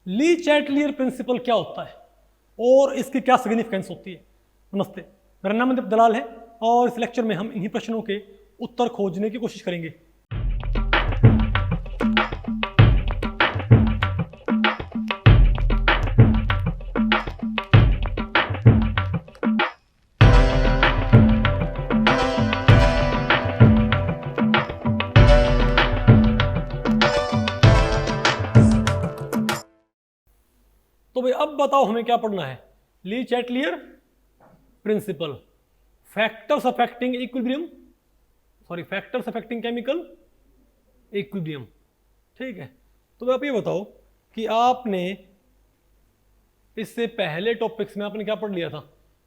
ली Chatelier principal क्या होता है और इसकी क्या सिग्निफिकेंस होती है। नमस्ते, मेरा नाम मनदीप दलाल है और इस लेक्चर में हम इन्हीं प्रश्नों के उत्तर खोजने की कोशिश करेंगे। तो भाई अब बताओ हमें क्या पढ़ना है। ली Chatelier principal, factors affecting equilibrium, factors affecting chemical equilibrium. ठीक है, तो भाई आप ये बताओ कि आपने इससे पहले टॉपिक्स में आपने क्या पढ़ लिया था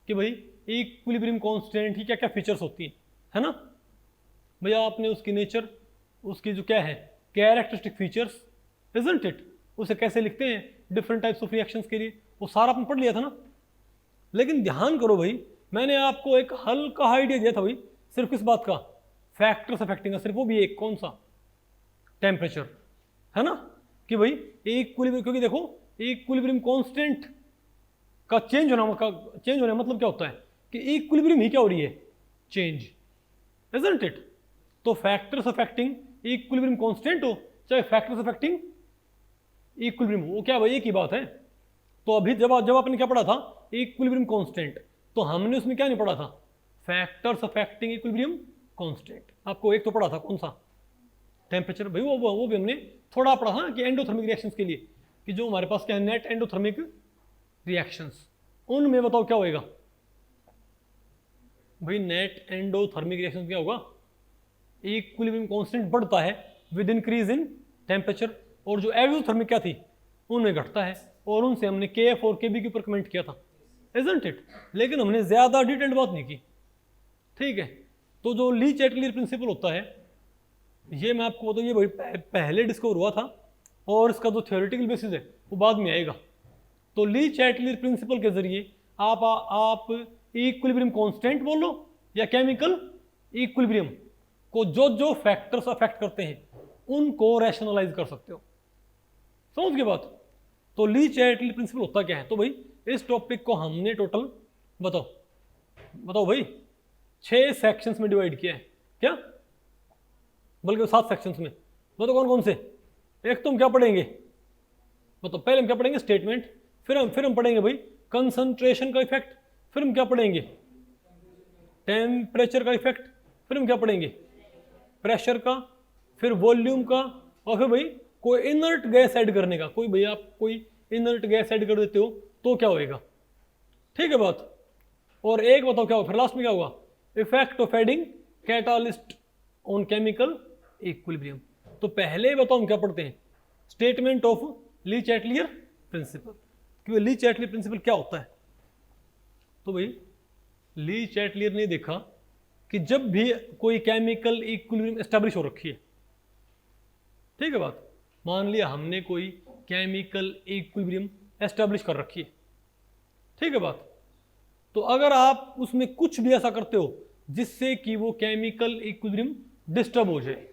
कि भाई इक्विलिब्रियम कांस्टेंट की क्या क्या फीचर्स होती हैं, है ना भैया। आपने उसकी नेचर, उसकी जो क्या है कैरेक्टरिस्टिक फीचर्स, इजंट इट, उसे कैसे लिखते हैं डिफरेंट टाइप्स ऑफ रिएक्शंस के लिए, वो सारा आपने पढ़ लिया था ना। लेकिन ध्यान करो भाई, मैंने आपको एक हल्का आइडिया दिया था भाई, सिर्फ किस बात का, फैक्टर्स अफेक्टिंग का, सिर्फ वो भी एक, कौन सा, टेम्परेचर, है ना। कि भाई इक्विलिब्रियम, क्योंकि देखो इक्विलिब्रियम कांस्टेंट का चेंज होना मतलब क्या होता है कि इक्विलिब्रियम ही क्या हो रही है, चेंज, इजंट इट। तो फैक्टर्स अफेक्टिंग इक्विलिब्रियम कांस्टेंट हो चाहे फैक्टर्स अफेक्टिंग इक्विलिब्रियम हो, वो क्या भाई एक ही बात है। तो अभी जब आपने क्या पढ़ा था इक्विलिब्रियम कांस्टेंट, तो हमने उसमें क्या नहीं पढ़ा था, फैक्टर्स अफेक्टिंग इक्विलिब्रियम कांस्टेंट। आपको एक तो पढ़ा था कौन सा, टेम्परेचर। भाई वो भी हमने थोड़ा पढ़ा था कि एंडोथर्मिक रिएक्शंस के लिए, कि जो हमारे पास क्या है नेट एंडोथर्मिक रिएक्शंस, उनमें बताओ क्या होएगा भाई, नेट एंडोथर्मिक रिएक्शंस क्या होगा, इक्विलिब्रियम कांस्टेंट बढ़ता है विद इंक्रीज इन टेम्परेचर, और जो एक्सोथर्मिक क्या थी उनमें घटता है, और उनसे हमने KF और KB के ऊपर कमेंट किया था, इजंट इट। लेकिन हमने ज्यादा डिटेल्ड बात नहीं की, ठीक है। तो जो ली चैटलियर प्रिंसिपल होता है, ये मैं आपको बताऊँ, ये पहले डिस्कवर हुआ था और इसका जो थ्योरेटिकल बेसिस है वो बाद में आएगा। तो ली चैटलियर प्रिंसिपल के जरिए आप इक्विलिब्रियम कांस्टेंट बोलो या केमिकल इक्विलिब्रियम को जो फैक्टर्स अफेक्ट करते हैं उनको रैशनलाइज कर सकते हो, समझ गए बात। तो ली चैटलियर प्रिंसिपल होता क्या है, तो भाई इस टॉपिक को हमने टोटल बताओ भाई 6 सेक्शंस में डिवाइड किया है, क्या बल्कि 7 सेक्शंस में। बताओ कौन कौन से। एक तो हम क्या पढ़ेंगे, बताओ पहले हम क्या पढ़ेंगे, स्टेटमेंट, फिर हम पढ़ेंगे भाई कंसंट्रेशन का इफेक्ट, फिर हम क्या पढ़ेंगे, टेम्परेचर का इफेक्ट, फिर हम क्या पढ़ेंगे, प्रेशर का, फिर वॉल्यूम का, और फिर भाई कोई इनर्ट गैस ऐड करने का। कोई भैया आप कोई इनर्ट गैस ऐड कर देते हो तो क्या होएगा, ठीक है बात। और एक बताओ क्या होगा, फिर लास्ट में क्या होगा, effect of adding catalyst on chemical equilibrium. तो पहले बताओ हम क्या पढ़ते हैं, statement of Lee Chatelier principal, कि ली चैटलियर प्रिंसिपल क्या होता है। तो भाई ली चैटलियर ने देखा कि जब भी कोई केमिकल इक्विलिब्रियम एस्टेब्लिश हो रखी है, ठीक है बात, मान लिया हमने कोई केमिकल इक्विलिब्रियम एस्टेब्लिश कर रखी है, ठीक है बात। तो अगर आप उसमें कुछ भी ऐसा करते हो जिससे कि वो केमिकल इक्विलिब्रियम डिस्टर्ब हो जाए,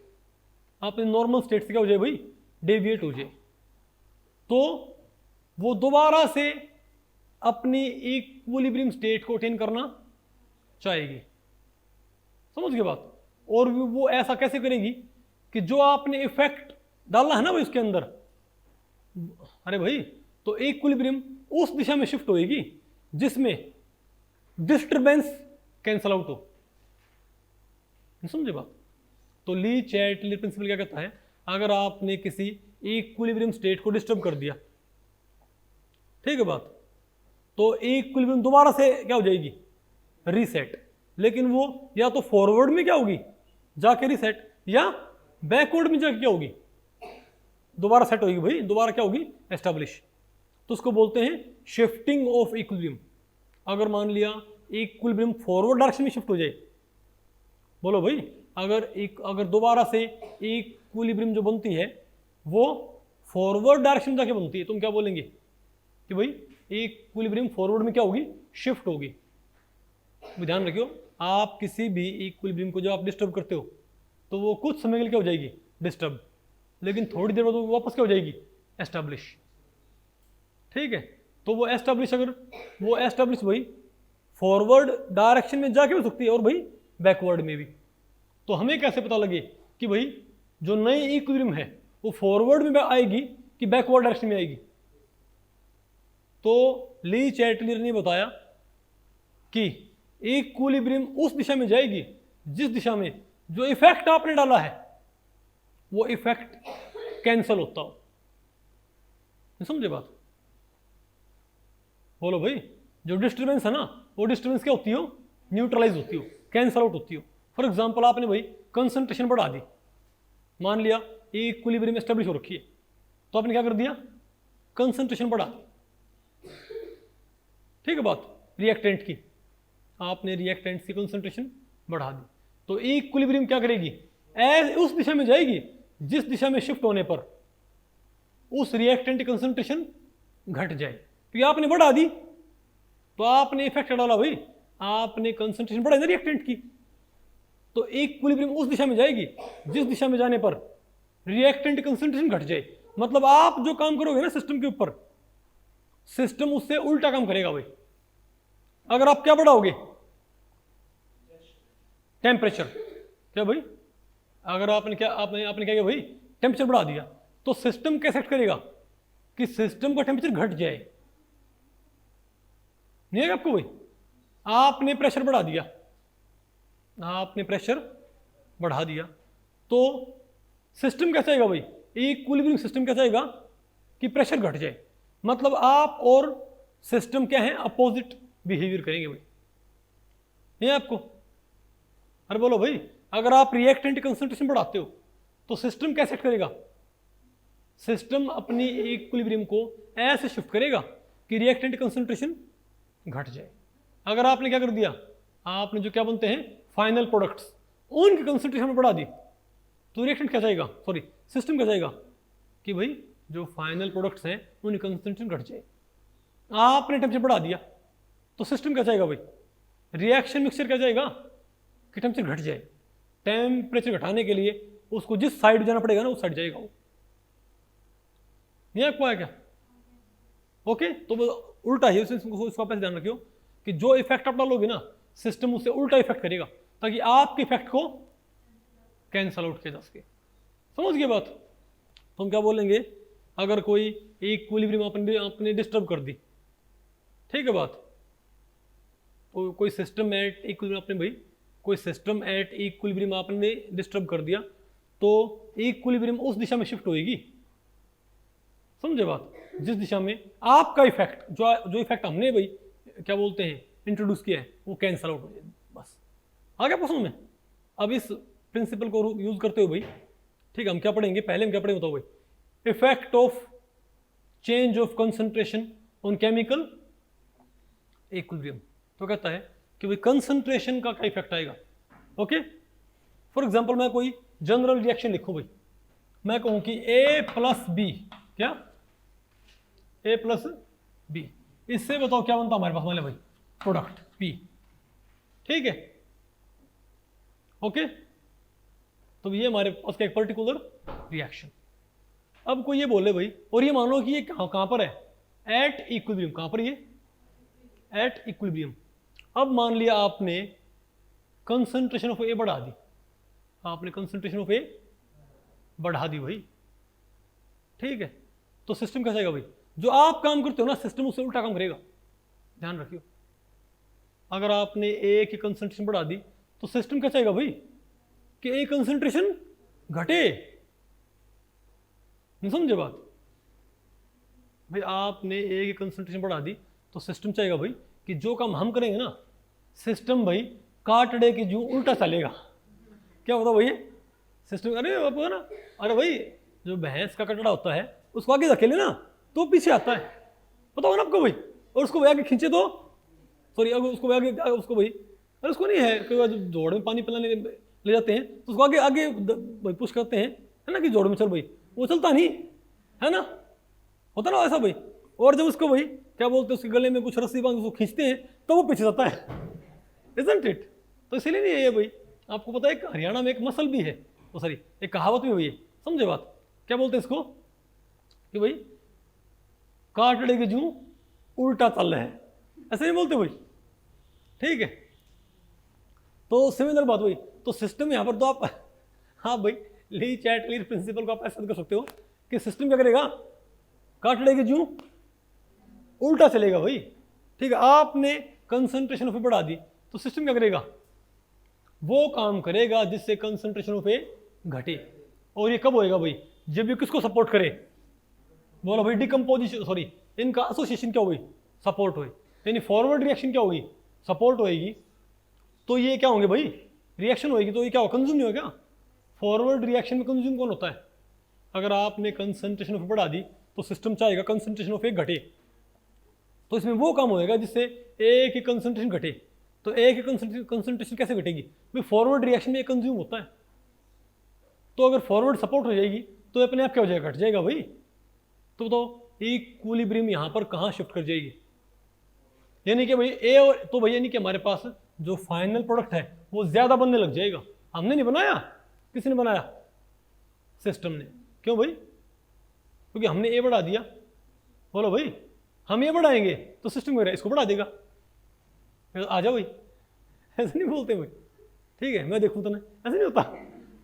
अपने नॉर्मल स्टेट से क्या हो जाए भाई, डेविएट हो जाए, तो वो दोबारा से अपनी इक्विलिब्रियम स्टेट को अटेन करना चाहेगी, समझ गए बात। और वो ऐसा कैसे करेगी कि जो आपने इफेक्ट डालना है ना भाई उसके अंदर, अरे भाई, तो इक्विलिब्रियम उस दिशा में शिफ्ट होएगी जिसमें डिस्टरबेंस कैंसल आउट हो, समझे बात। तो ली चैटलियर प्रिंसिपल क्या कहता है, अगर आपने किसी इक्विलिब्रियम स्टेट को डिस्टर्ब कर दिया, ठीक है बात, तो इक्विलिब्रियम दोबारा से क्या हो जाएगी, रीसेट। लेकिन वो या तो फॉरवर्ड में क्या होगी जाके रीसेट, या बैकवर्ड में जाके क्या होगी, दोबारा सेट होगी भाई, दोबारा क्या होगी, एस्टेब्लिश। तो उसको बोलते हैं शिफ्टिंग ऑफ इक्विलिब्रियम। अगर मान लिया इक्विलिब्रियम फॉरवर्ड डायरेक्शन में शिफ्ट हो जाए, बोलो भाई, अगर दोबारा से इक्विलिब्रियम जो बनती है वो फॉरवर्ड डायरेक्शन में जाके बनती है, तुम क्या बोलेंगे कि भाई इक्विलिब्रियम फॉरवर्ड में क्या होगी, शिफ्ट होगी। ध्यान रखियो, आप किसी भी इक्विलिब्रियम को जब आप डिस्टर्ब करते हो तो वो कुछ समय के लिए क्या हो जाएगी, डिस्टर्ब, लेकिन थोड़ी देर बाद वो वापस क्या हो जाएगी, एस्टैब्लिश। ठीक है, तो वो एस्टेब्लिश, अगर वो एस्टेब्लिश भाई फॉरवर्ड डायरेक्शन में जाके हो सकती है और भाई बैकवर्ड में भी। तो हमें कैसे पता लगे कि भाई जो नई इक्विलिब्रियम है वो फॉरवर्ड में आएगी कि बैकवर्ड डायरेक्शन में आएगी? तो ली चैटलियर ने बताया कि इक्विलिब्रियम उस दिशा में जाएगी जिस दिशा में जो इफेक्ट आपने डाला है वो इफेक्ट कैंसल होता हो। समझे बात? बोलो भाई, जो डिस्टर्बेंस है ना वो डिस्टर्बेंस क्या होती हो? न्यूट्रलाइज होती हो, कैंसल आउट होती हो। फॉर एग्जांपल आपने भाई कंसंट्रेशन बढ़ा दी, मान लिया इक्विलिब्रियम एस्टेब्लिश हो रखी है, तो आपने क्या कर दिया? कंसंट्रेशन बढ़ा दी। ठीक है बात, रिएक्टेंट की, आपने रिएक्टेंट की कंसंट्रेशन बढ़ा दी, तो इक्विलिब्रियम क्या करेगी? उस दिशा में जाएगी जिस दिशा में शिफ्ट होने पर उस रिएक्टेंट की कंसंट्रेशन घट जाए। तो ये आपने बढ़ा दी तो आपने इफेक्ट डाला भाई, आपने कंसंट्रेशन बढ़ाई ना रिएक्टेंट की, तो इक्विलिब्रियम उस दिशा में जाएगी जिस दिशा में जाने पर रिएक्टेंट कंसंट्रेशन घट जाए। मतलब आप जो काम करोगे ना सिस्टम के ऊपर, सिस्टम उससे उल्टा काम करेगा भाई। अगर आप क्या बढ़ाओगे? टेम्परेचर। क्या भाई? अगर आपने क्या किया भाई? टेम्परेचर बढ़ा दिया, तो सिस्टम क्या सेट करेगा कि सिस्टम का टेम्परेचर घट जाए। नहीं है आपको भाई? आपने प्रेशर बढ़ा दिया, आपने प्रेशर बढ़ा दिया, तो सिस्टम कैसा आएगा भाई? इक्विलिब्रियम सिस्टम कैसा आएगा कि प्रेशर घट जाए। मतलब आप और सिस्टम क्या है? अपोजिट बिहेवियर करेंगे भाई। नहीं है आपको? अरे बोलो भाई, अगर आप रिएक्टेंट कंसंट्रेशन बढ़ाते हो तो सिस्टम क्या सेट करेगा? सिस्टम अपनी इक्विलिब्रियम को ऐसे शिफ्ट करेगा कि रिएक्टेंट कंसंट्रेशन घट जाए। अगर आपने क्या कर दिया? आपने जो क्या बनते हैं फाइनल प्रोडक्ट्स, उनकी कंसंट्रेशन बढ़ा दी, तो रिएक्टेंट क्या जाएगा? सॉरी, सिस्टम क्या जाएगा कि भाई जो फाइनल प्रोडक्ट्स हैं उनकी कंसंट्रेशन घट जाए। आपने टेम्परेचर बढ़ा दिया तो सिस्टम क्या जाएगा भाई? रिएक्शन मिक्सचर क्या जाएगा कि टेम्परेचर घट जाए। टेम्परेचर घटाने के लिए उसको जिस साइड जाना पड़ेगा ना उस साइड जाएगा वो। नहीं आपको आया क्या? ओके, तो उल्टा ही उसका पैसे ध्यान रखियो कि जो इफेक्ट आप डालोगे ना सिस्टम उससे उल्टा इफेक्ट करेगा ताकि आपके इफेक्ट को कैंसल आउट किया जा सके। समझ गए बात? तो हम क्या बोलेंगे? अगर कोई इक्विलिब्रियम आपने डिस्टर्ब कर दी, ठीक है बात, तो कोई सिस्टम एट इक्विलिब्रियम आपने भाई कोई सिस्टम एट इक्विलिब्रियम आपने डिस्टर्ब कर दिया, तो इक्विलिब्रियम उस दिशा में शिफ्ट होएगी। समझे बात? जिस दिशा में आपका इफेक्ट जो इफेक्ट हमने भाई क्या बोलते हैं इंट्रोड्यूस किया है वो कैंसल आउट हो जाए। बस आ गया प्रश्न में? अब इस प्रिंसिपल को यूज करते हुए भाई, ठीक है, हम क्या पढ़ेंगे? पहले हम क्या पढ़ेंगे बताओ भाई? Effect of change of concentration on chemical equilibrium. तो कहता है कि भाई कंसंट्रेशन का क्या इफेक्ट आएगा। ओके, फॉर एग्जांपल मैं कोई जनरल रिएक्शन लिखूं भाई, मैं कहूं कि A+B, क्या A+B, इससे बताओ क्या बनता हमारे पास मान भाई? Product P। ठीक है, ओके, तो ये हमारे पास का एक पर्टिकुलर रिएक्शन। अब कोई ये बोले भाई, और ये मान लो कि ये कहां पर है? At equilibrium. कहां पर? ये एट इक्विलिब्रियम। अब मान लिया आपने कंसंट्रेशन ऑफ ए बढ़ा दी, आपने कंसंट्रेशन ऑफ ए बढ़ा दी भाई, ठीक है, तो सिस्टम कैसा आएगा भाई? जो आप काम करते हो ना सिस्टम उससे उल्टा काम करेगा। ध्यान रखियो, अगर आपने ए की कंसंट्रेशन बढ़ा दी तो सिस्टम कैसा आएगा भाई कि ए कंसंट्रेशन घटे। नहीं समझे बात भाई? आपने ए की कंसंट्रेशन बढ़ा दी तो सिस्टम चाहेगा भाई कि जो काम हम करेंगे ना सिस्टम भाई काटड़े की जू उल्टा चलेगा। क्या होता भाई? सिस्टम, अरे आपको ना, अरे भाई जो भैंस का कटड़ा होता है उसको आगे धकेले ना तो पीछे आता है, पता हो ना आपको भाई, और उसको आगे खींचे तो सॉरी उसको आगे उसको भाई, अरे उसको नहीं है कई बार जोड़ में पानी पिलाने ले जाते हैं तो उसको आगे आगे भाई पुश करते हैं, है ना, कि जोड़ में चल भाई, वो चलता नहीं है ना, होता ना ऐसा भाई। और जब उसको भाई क्या बोलते हैं उसके गले में कुछ रस्सी बांध उसको खींचते हैं तो वो पीछे जाता है, इजंट इट? तो इसीलिए नहीं है ये भाई, आपको पता है हरियाणा में एक मसल भी है, तो सॉरी एक कहावत भी हुई है, समझे बात? क्या बोलते हैं इसको कि भाई काटड़े के जूं उल्टा चल रहे हैं, ऐसे नहीं बोलते भाई, ठीक है। तो सिमिलर बात हुई, तो सिस्टम यहाँ पर तो आप हाँ भाई ली चैटलीर प्रिंसिपल को आप ऐसा कर सकते हो कि सिस्टम क्या करेगा, काटड़े के जूं उल्टा चलेगा भाई, ठीक है। आपने कंसंट्रेशन ऑफ ए बढ़ा दी तो सिस्टम क्या करेगा, वो काम करेगा जिससे कंसंट्रेशन ऑफ ए घटे। और ये कब होएगा भाई, जब ये किसको सपोर्ट करे, बोलो भाई डिकम्पोजिशन, सॉरी इनका एसोसिएशन क्या होगी, सपोर्ट होए, यानी फॉरवर्ड रिएक्शन क्या होगी, सपोर्ट होएगी, तो ये क्या होंगे भाई, रिएक्शन होएगी, तो ये क्या हो, कंज्यूम नहीं होगा। फॉरवर्ड रिएक्शन में कंज्यूम कौन होता है, अगर आपने कंसंट्रेशन ऑफ बढ़ा दी तो सिस्टम चाहेगा कंसंट्रेशन ऑफ ए घटे, तो इसमें वो काम होएगा जिससे ए की कंसंट्रेशन घटे। तो ए की कंसंट्रेशन कैसे घटेगी भाई, फॉरवर्ड रिएक्शन में कंज्यूम होता है, तो अगर फॉरवर्ड सपोर्ट हो जाएगी तो अपने आप क्या हो जाएगा, घट जाएगा भाई। तो इक्विलिब्रियम यहाँ पर कहाँ शिफ्ट कर जाएगी, यानी कि भाई ए और, तो भाई यानी कि हमारे पास जो फाइनल प्रोडक्ट है वो ज्यादा बनने लग जाएगा। हमने नहीं बनाया, किसने बनाया, सिस्टम ने। क्यों भाई, क्योंकि हमने ए बढ़ा दिया, बोलो भाई हम ये बढ़ाएंगे तो सिस्टम इसको बढ़ा देगा, आ जाओ भाई, ऐसे नहीं बोलते भाई, ठीक है मैं देखूँ तो नहीं, ऐसे नहीं होता।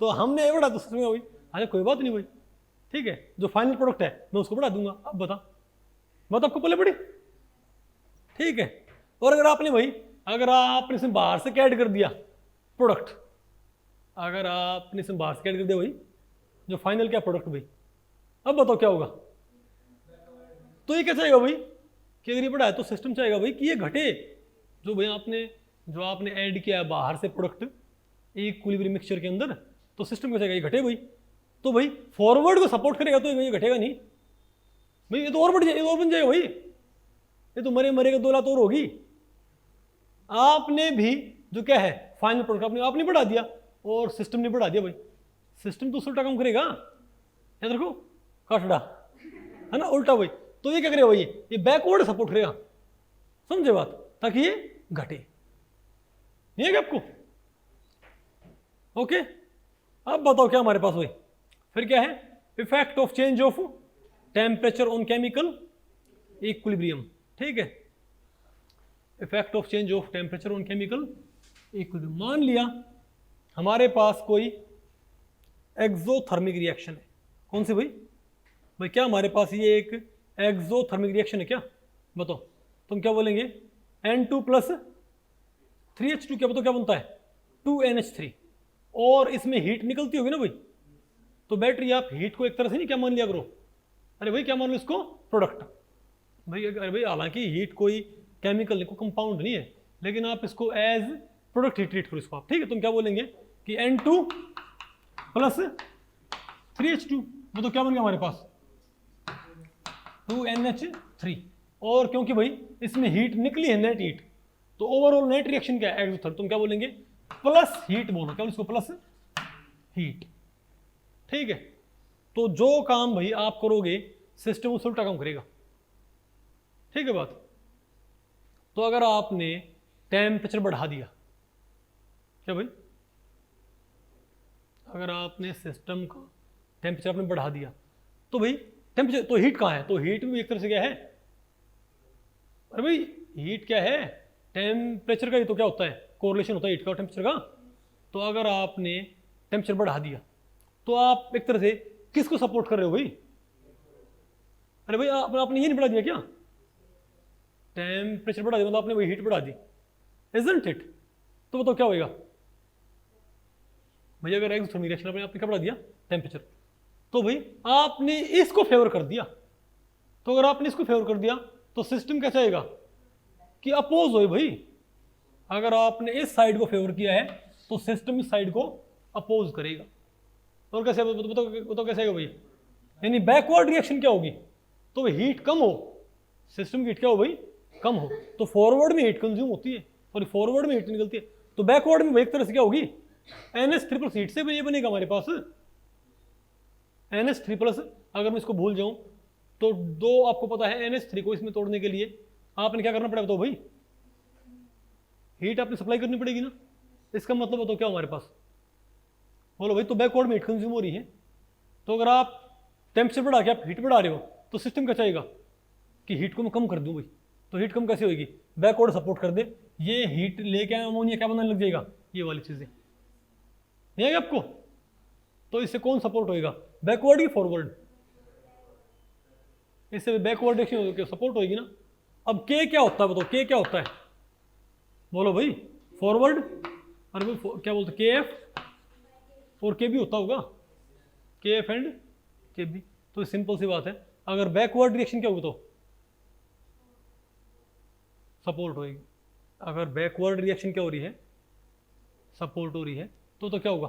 तो हमने ये बढ़ा तो सिस्टम भाई आ जाओ, कोई बात नहीं भाई, ठीक है, जो फाइनल प्रोडक्ट है मैं उसको बढ़ा दूंगा। अब बता बात आपको पहले पड़ी, ठीक है। और अगर आपने भाई, अगर आपने इसमें बाहर से क्या ऐड कर दिया प्रोडक्ट, अगर आपने इसमें बाहर से क्या ऐड कर दिया भाई, जो फाइनल क्या प्रोडक्ट भाई, अब बताओ क्या होगा। तो ये क्या चाहेगा भाई कि अगर ये बढ़ाए तो सिस्टम चाहेगा भाई कि ये घटे, जो भाई आपने ऐड किया है बाहर से प्रोडक्ट इक्विलिब्रियम मिक्सचर के अंदर, तो सिस्टम क्या चाहेगा ये घटे भाई। तो भाई फॉरवर्ड को सपोर्ट करेगा तो ये घटेगा नहीं भाई, ये तो और बढ़ जाएगा, ये और बन जाएगा भाई, ये तो मरेगा 2 लाख और होगी। आपने भी जो क्या है फाइनल प्रोडक्ट आपने बढ़ा दिया और सिस्टम ने बढ़ा दिया भाई, सिस्टम तो उल्टा काम करेगा, याद रखो काटड़ा है ना, उल्टा भाई। तो ये क्या करेगा भाई, ये बैकवर्ड सपोर्ट करेगा, समझे बात, ताकि ये घटे, नहीं है क्या आपको, ओके। अब बताओ क्या हमारे पास हुई, फिर क्या है, effect of change of temperature on chemical equilibrium, ठीक है। Effect of change of temperature on chemical equilibrium, मान लिया हमारे पास कोई एक्सोथर्मिक रिएक्शन है, कौन सी भाई, भाई क्या हमारे पास ये एक एक्सोथर्मिक रिएक्शन है क्या, बताओ तुम क्या बोलेंगे, N2 प्लस 3H2 क्या बताओ क्या बनता है, 2NH3, और इसमें हीट निकलती होगी ना भाई। तो बैटरी आप हीट को एक तरह से नहीं क्या मान लिया करो, अरे भाई क्या मान लो इसको प्रोडक्ट भाई, अरे भाई हालांकि हीट कोई केमिकल नहीं, कोई कंपाउंड नहीं है, लेकिन आप इसको एज प्रोडक्ट ही ट्रीट करो इसको आप, ठीक है। तुम क्या बोलेंगे कि N2 प्लस 3H2 वो तो क्या बन गया हमारे पास 2NH3, और क्योंकि भाई इसमें हीट निकली है नेट हीट, तो ओवरऑल नेट रिएक्शन क्या है एक्सोथर्म, तुम क्या बोलेंगे प्लस हीट बोलो, क्या इसको प्लस हीट, ठीक है। तो जो काम भाई आप करोगे सिस्टम उस उल्टा काम करेगा, ठीक है बात। तो अगर आपने टेम्परेचर बढ़ा दिया, क्या भाई, अगर आपने सिस्टम का टेम्परेचर आपने बढ़ा दिया तो भाई टेम्परेचर, तो हीट कहाँ है, तो हीट भी एक तरह से क्या है, अरे भाई हीट क्या है, टेम्परेचर का ही तो क्या होता है, कोरिलेशन होता है हीट का और टेम्परेचर का। तो अगर आपने टेम्परेचर बढ़ा दिया तो आप एक तरह से किसको सपोर्ट कर रहे हो भाई, अरे भाई आपने ये नहीं बढ़ा दिया क्या, टेम्परेचर बढ़ा दिया मतलब आपने वही हीट बढ़ा दी, इजंट इट। तो बताओ क्या होएगा भाई, अगर एक्सोथर्मिक रिएक्शन आपने क्या बढ़ा दिया टेम्परेचर, तो भाई आपने इसको फेवर कर दिया, तो अगर आपने इसको फेवर कर दिया तो सिस्टम क्या चाहेगा कि अपोज होए भाई, अगर आपने इस साइड को फेवर किया है तो सिस्टम इस साइड को अपोज करेगा। और कैसे बताओ कैसे आएगा भाई, यानी बैकवर्ड रिएक्शन क्या होगी, तो हीट कम हो, सिस्टम की हीट क्या हो भाई कम हो, तो फॉरवर्ड में हीट कंज्यूम होती है और फॉरवर्ड में हीट निकलती है, तो बैकवर्ड में एक तरह से क्या होगी NH3 प्लस हीट से ये बनेगा हमारे पास NH3 प्लस। अगर मैं इसको भूल जाऊं तो दो आपको पता है NH3 को इसमें तोड़ने के लिए आपने क्या करना पड़ेगा, बताओ भाई हीट आपने सप्लाई करनी पड़ेगी ना, इसका मतलब बताओ क्या हमारे पास, बोलो भाई, तो बैकवर्ड में हीट कंज्यूम हो रही है। तो अगर आप टेम्परेचर बढ़ा के आप हीट बढ़ा रहे हो तो सिस्टम क्या चाहेगा कि हीट को मैं कम कर दूं भाई, तो हीट कम कैसे होगी, बैकवर्ड सपोर्ट कर दे, ये हीट लेके अमोनिया क्या बनाने लग जाएगा, ये वाली चीजें नहीं आएगा आपको। तो इससे कौन सपोर्ट होएगा, बैकवर्ड की फॉरवर्ड, इससे बैकवर्ड डायरेक्शन सपोर्ट होगी ना। अब के क्या होता है बताओ, के क्या होता है, बोलो भाई, फॉरवर्ड, अरे भाई क्या बोलते के एफ और के बी होता होगा, के एफ एंड के बी। तो सिंपल सी बात है, अगर बैकवर्ड डायरेक्शन क्या होगी तो सपोर्ट होगी, अगर बैकवर्ड रिएक्शन क्या हो रही है, सपोर्ट हो रही है, तो क्या होगा,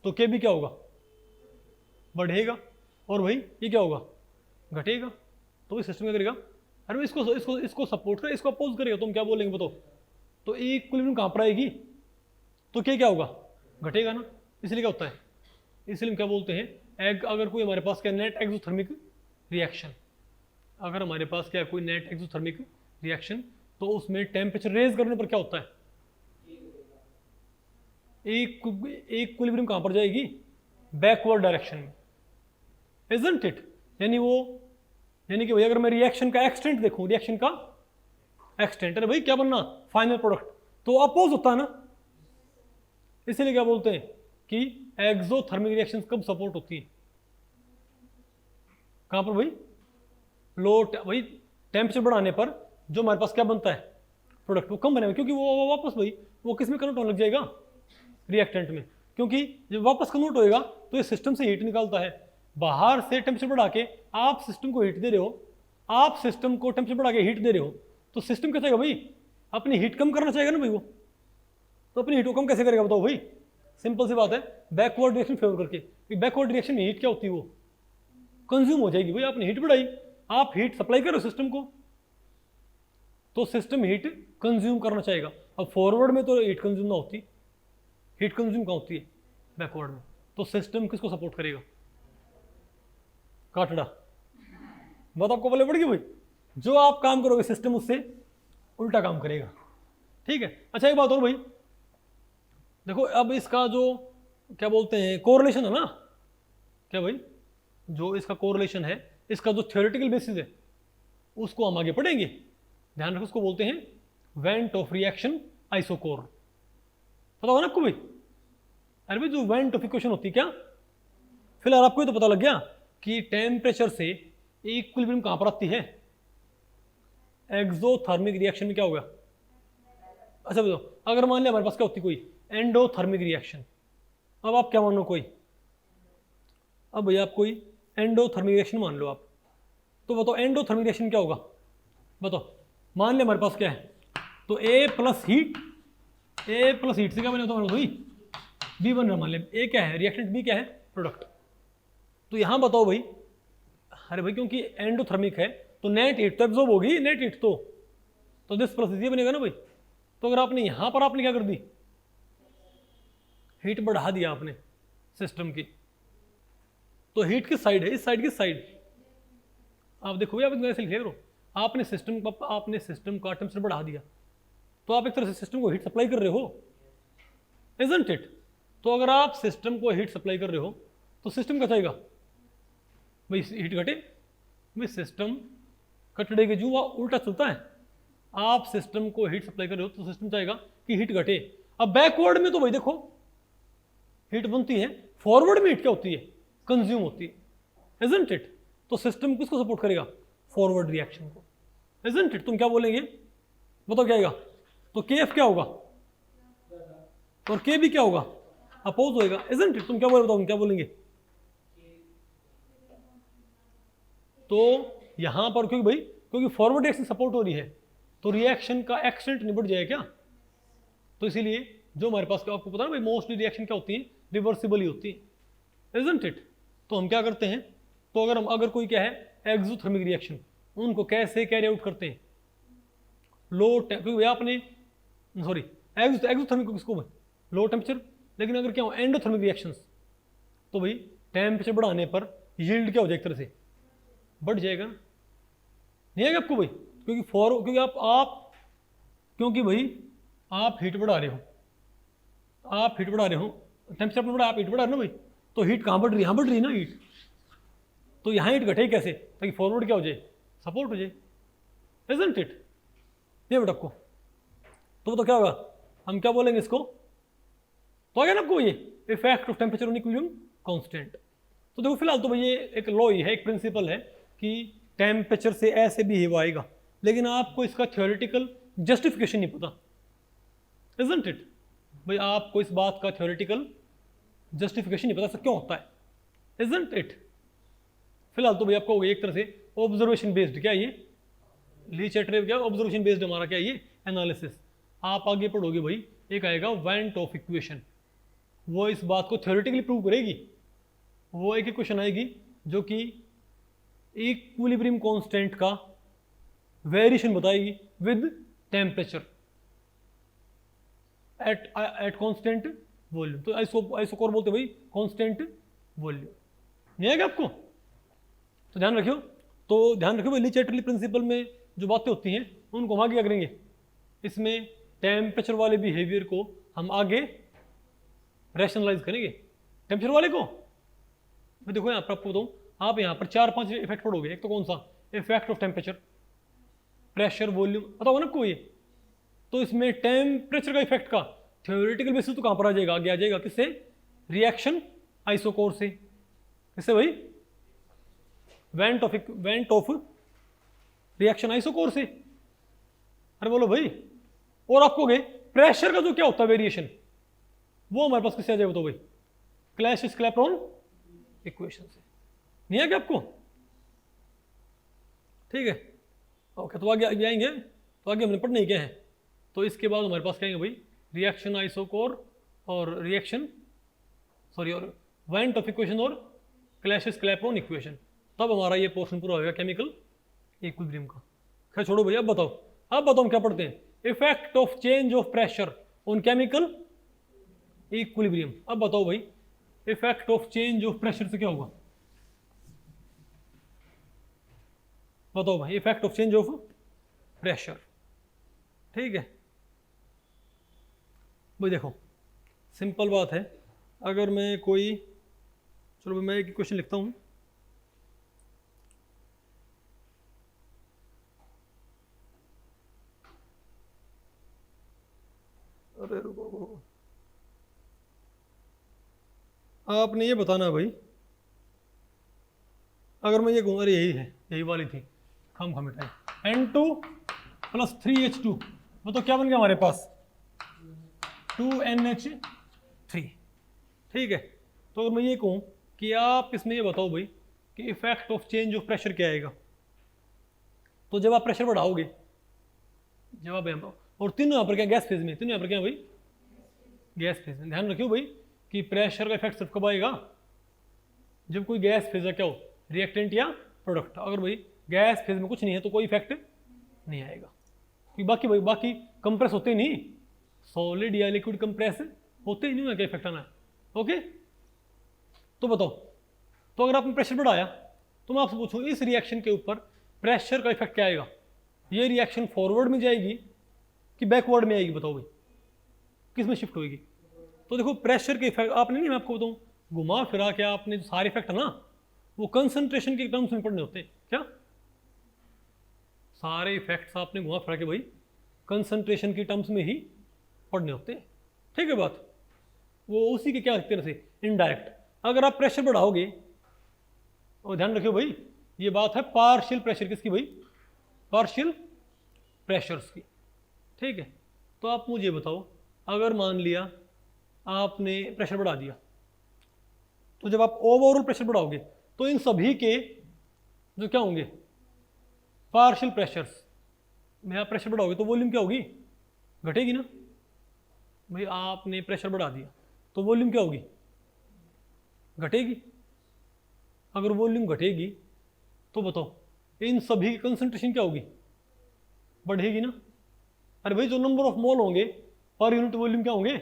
तो के बी क्या होगा, बढ़ेगा, और भाई ये क्या होगा, घटेगा। तो सिस्टम क्या करेगा, अरे भाई इसको सपोर्ट करे, इसको अपोज करेगा, तुम क्या बोलेंगे बताओ, तो इक्विलिब्रियम कहाँ पर आएगी, तो क्या होगा, घटेगा ना। इसलिए क्या होता है, इसलिए हम क्या बोलते हैं, अगर कोई हमारे पास क्या नेट एक्सोथर्मिक रिएक्शन, अगर हमारे पास क्या कोई नेट एक्सोथर्मिक रिएक्शन, तो उसमें टेम्परेचर रेज करने पर क्या होता है, इक्विलिब्रियम कहाँ पर जाएगी, बैकवर्ड डायरेक्शन में, इजंट इट। यानी कि भाई अगर मैं रिएक्शन का एक्सटेंट देखूं, रिएक्शन का एक्सटेंट, अरे भाई क्या बनना, फाइनल प्रोडक्ट, तो अपोज होता है ना। इसीलिए क्या बोलते हैं कि एक्सोथर्मिक रिएक्शन कब सपोर्ट होती है, कहां पर भाई, भाई टेम्परेचर बढ़ाने पर जो हमारे पास क्या बनता है, प्रोडक्ट वो कम बनेगा, क्योंकि वो वापस भाई वो किस में कन्वर्ट होने लग जाएगा, रिएक्टेंट में, क्योंकि जब वापस कन्वर्ट होएगा तो ये सिस्टम से हीट निकालता है, बाहर से टेम्परेचर बढ़ा के आप सिस्टम को हीट दे रहे हो, आप सिस्टम को टेम्परेचर बढ़ा के हीट दे रहे हो, तो सिस्टम क्या चाहेगा भाई, अपनी हीट कम करना चाहेगा ना भाई वो, तो अपनी हीट को कम कैसे करेगा बताओ भाई, सिंपल सी बात है, बैकवर्ड रिएक्शन फेवर करके। बैकवर्ड रिएक्शन में हीट क्या होती है, वो कंज्यूम हो जाएगी भाई, आपने हीट बढ़ाई, आप हीट सप्लाई करो सिस्टम को, तो सिस्टम हीट कंज्यूम करना चाहेगा। अब फॉरवर्ड में तो हीट कंज्यूम ना होती, हीट कंज्यूम कहाँ होती है, बैकवर्ड में, तो सिस्टम किसको सपोर्ट करेगा, काटड़ा, बात आपको पहले पड़ेगी भाई, जो आप काम करोगे सिस्टम उससे उल्टा काम करेगा, ठीक है। अच्छा एक बात और भाई, देखो अब इसका जो क्या बोलते हैं कोरिलेशन है ना, क्या भाई, जो इसका कोरिलेशन है, इसका जो थ्योरेटिकल बेसिस है उसको हम आगे पढ़ेंगे, ध्यान रखो, उसको बोलते हैं वेंट ऑफ रिएक्शन आइसोकोर, पता होगा ना आपको भाई। अरे भाई जो वेंट ऑफ इक्वेशन होती है क्या, फिलहाल आपको ये तो पता लग गया कि टेम्परेचर से इक्विलिब्रियम कहां पर आती है, एक्सोथर्मिक रिएक्शन में क्या होगा। अच्छा बताओ, अगर मान लिया हमारे पास क्या होती कोई एंडोथर्मिक रिएक्शन, अब आप क्या मान लो कोई, अब भैया आप कोई एंडोथर्मिक रिएक्शन मान लो आप, तो बताओ एंडोथर्मिक रिएक्शन क्या होगा, बताओ। मान लिया हमारे पास क्या है, तो ए प्लस हीट से क्या बने, तो हमारे भाई बी बन रहा, मान लिया ए क्या है रिएक्टेंट, बी क्या है प्रोडक्ट। तो यहां बताओ भाई, अरे भाई क्योंकि एंडोथर्मिक है तो नेट हीट तो एब्जॉर्ब होगी, नेट हीट तो दिस प्लस ये बनेगा ना भाई। तो अगर आपने यहां पर आपने क्या कर दी, हीट बढ़ा दिया आपने सिस्टम की, तो हीट किस साइड है, इस साइड किस साइड, आप देखो आप ऐसे लिखे करो, आपने सिस्टम का टेम्परेचर बढ़ा दिया, तो आप एक तरह से सिस्टम को हीट सप्लाई कर रहे हो, इजंट इट। तो अगर आप सिस्टम को हीट सप्लाई कर रहे हो तो सिस्टम क्या चाहेगा भाई, हीट घटे भाई, सिस्टम कटड़े के जो उल्टा चलता है, आप सिस्टम को हीट सप्लाई कर रहे हो तो सिस्टम चाहेगा कि हीट घटे। अब बैकवर्ड में तो भाई देखो हीट बनती है, फॉरवर्ड में हीट क्या होती है, कंज्यूम होती है, इजंट इट। तो सिस्टम किसको सपोर्ट करेगा, फॉरवर्ड रिएक्शन को, इजंट इट। तुम क्या बोलेंगे बताओ क्या आएगा, तो के एफ क्या होगा और के बी क्या होगा, अपोज होएगा, इजंट इट। तुम क्या बोले बताओ, तुम क्या बोलेंगे। तो यहां पर क्योंकि फॉरवर्ड रिएक्शन सपोर्ट हो रही है तो रिएक्शन का एक्सटेंट निबट जाएगा क्या, तो इसीलिए जो हमारे पास आपको पता है भाई मोस्टली रिएक्शन क्या होती है, रिवर्सिबल ही होती है, इजंट इट। तो हम क्या करते हैं, तो अगर कोई क्या है एक्सोथर्मिक रिएक्शन, उनको कैसे कैरी आउट करते हैं, क्योंकि आपने सॉरी एक्सोथर्मिक किसको लो टेम्परेचर, लेकिन अगर क्या हो एंडोथर्मिक रिएक्शंस, तो भाई टेम्परेचर बढ़ाने पर यील्ड क्या हो जाए, एक तरह से बढ़ जाएगा ना, नहीं आएगा आपको भाई, क्योंकि भाई आप हीट बढ़ा रहे हो, टेम्परेचर अपना बढ़ा, आप हीट बढ़ा रहे हो ना भाई, तो हीट कहाँ बढ़ रही है, यहाँ बढ़ रही है ना हीट, तो यहाँ हीट घटे कैसे, ताकि फॉरवर्ड क्या हो जाए, सपोर्ट हो जाए, इजंट इट? ये बेटा आपको तो क्या होगा, हम क्या बोलेंगे इसको, तो आ गया ना आपको ये effect of temperature on equilibrium constant. तो देखो फिलहाल तो भाई ये एक लॉ ही है, एक प्रिंसिपल है कि टेम्परेचर से ऐसे बिहेव आएगा, लेकिन आपको इसका थ्योरेटिकल जस्टिफिकेशन नहीं पता, इजंट इट? भाई आपको इस बात का थ्योरेटिकल जस्टिफिकेशन नहीं पता ऐसा क्यों होता है, इजंट इट? फिलहाल तो भाई आपको एक तरह से ऑब्जर्वेशन बेस्ड, क्या ये ली चैटरे क्या ऑब्जर्वेशन बेस्ड हमारा क्या ये एनालिसिस। आप आगे पढ़ोगे भाई एक आएगा वेंट ऑफ इक्वेशन, वो इस बात को थ्योरेटिकली प्रूव करेगी। वो एक इक्वेशन आएगी जो कि इक्विलिब्रियम कांस्टेंट का वेरिएशन बताएगी with temperature at constant volume. तो आइसोकोर बोलते भाई कांस्टेंट वॉल्यूम, नहीं आएगा आपको? तो ध्यान रखियो, तो ध्यान रखियो भाई ली चैटरली प्रिंसिपल में जो बातें होती हैं उनको हम आगे क्या करेंगे, इसमें टेम्परेचर वाले बिहेवियर को हम आगे रैशनलाइज करेंगे। टेम्परेचर वाले को मैं देखो यहाँ पर आपको बताऊँ, आप यहाँ पर 4-5 इफेक्ट पढ़ोगे। एक तो कौन सा, effect of temperature, pressure, volume, पता होगा ना आपको ये। तो इसमें टेम्परेचर का इफेक्ट का थ्योरेटिकल बेसिस तो कहाँ पर आ जाएगा, आगे आ जाएगा किससे, रिएक्शन आइसोकोर से। किससे भाई, वेंट ऑफ रिएक्शन आइसोकोर से। अरे बोलो भाई, और आपको गए प्रेशर का जो क्या होता है वेरिएशन, वो हमारे पास किससे आ जाए बताओ भाई, क्लैश-क्लैपेरॉन इक्वेशन से। नहीं है क्या आपको? ठीक है, ओके। तो आगे आएंगे, तो आगे हमने पढ़ने क्या है, तो इसके बाद हमारे पास क्या है भाई, रिएक्शन आइसोकोर और रिएक्शन और वेंट ऑफ इक्वेशन और क्लैश-क्लैपेरॉन इक्वेशन। तब हमारा ये पोर्शन पूरा होगा केमिकल इक्विलिब्रियम का। खैर छोड़ो भैया, अब बताओ हम क्या पढ़ते हैं, effect of change of pressure on chemical equilibrium. अब बताओ भाई, effect of change of pressure से क्या होगा, बताओ भाई, effect of change of pressure. ठीक है भाई, देखो सिंपल बात है। अगर मैं कोई, चलो मैं एक क्वेश्चन लिखता हूं, अरे रुको, आपने ये बताना भाई, अगर मैं ये कहूँ, अरे यही वाली थी, हम मिटाई N2 + 3H2, तो क्या बन गया हमारे पास, 2NH3। ठीक है, तो अगर मैं ये कहूँ कि आप इसमें ये बताओ भाई कि effect of change of pressure क्या आएगा, तो जब आप प्रेशर बढ़ाओगे, जवाब है, और तीनों यहाँ पर क्या गैस फेज में, तीनों यहाँ पर क्या भाई गैस फेज में। ध्यान रखियो भाई कि प्रेशर का इफेक्ट सिर्फ कब आएगा, जब कोई गैस फेज है, क्या हो, रिएक्टेंट या प्रोडक्ट। अगर भाई गैस फेज में कुछ नहीं है तो कोई इफेक्ट नहीं आएगा, क्योंकि बाकी कंप्रेस होते नहीं, सॉलिड या लिक्विड कंप्रेस होते ही नहीं है, क्या इफेक्ट आना है। ओके, तो बताओ, तो अगर आपने प्रेशर बढ़ाया, तो मैं आपसे पूछूं इस रिएक्शन के ऊपर प्रेशर का इफेक्ट क्या आएगा, ये रिएक्शन फॉरवर्ड में जाएगी कि बैकवर्ड में आएगी, बताओ भाई किस में शिफ्ट होगी। तो देखो प्रेशर के इफेक्ट आपने नहीं, मैं आपको बताऊं, घुमा फिरा के आपने जो सारे इफेक्ट है ना, वो कंसंट्रेशन के टर्म्स में पढ़ने होते हैं। क्या सारे इफेक्ट्स आपने घुमा फिरा के भाई कंसंट्रेशन की टर्म्स में ही पढ़ने होते हैं। ठीक है बात, वो उसी के क्या तरह से इनडायरेक्ट। अगर आप प्रेशर बढ़ाओगे, और ध्यान रखियो भाई ये बात है पार्शियल प्रेशर किसकी भाई, पार्शियल प्रेशर्स की। ठीक है, तो आप मुझे बताओ, अगर मान लिया आपने प्रेशर बढ़ा दिया, तो जब आप ओवरऑल प्रेशर बढ़ाओगे तो इन सभी के जो क्या होंगे, पार्शियल प्रेशर्स में आप प्रेशर बढ़ाओगे तो वॉल्यूम क्या होगी, घटेगी ना भाई। आपने प्रेशर बढ़ा दिया तो वॉल्यूम क्या होगी, घटेगी। अगर वॉल्यूम घटेगी तो बताओ इन सभी की कंसंट्रेशन क्या होगी, बढ़ेगी ना। अरे भाई जो नंबर ऑफ मोल होंगे पर यूनिट वॉल्यूम क्या होंगे,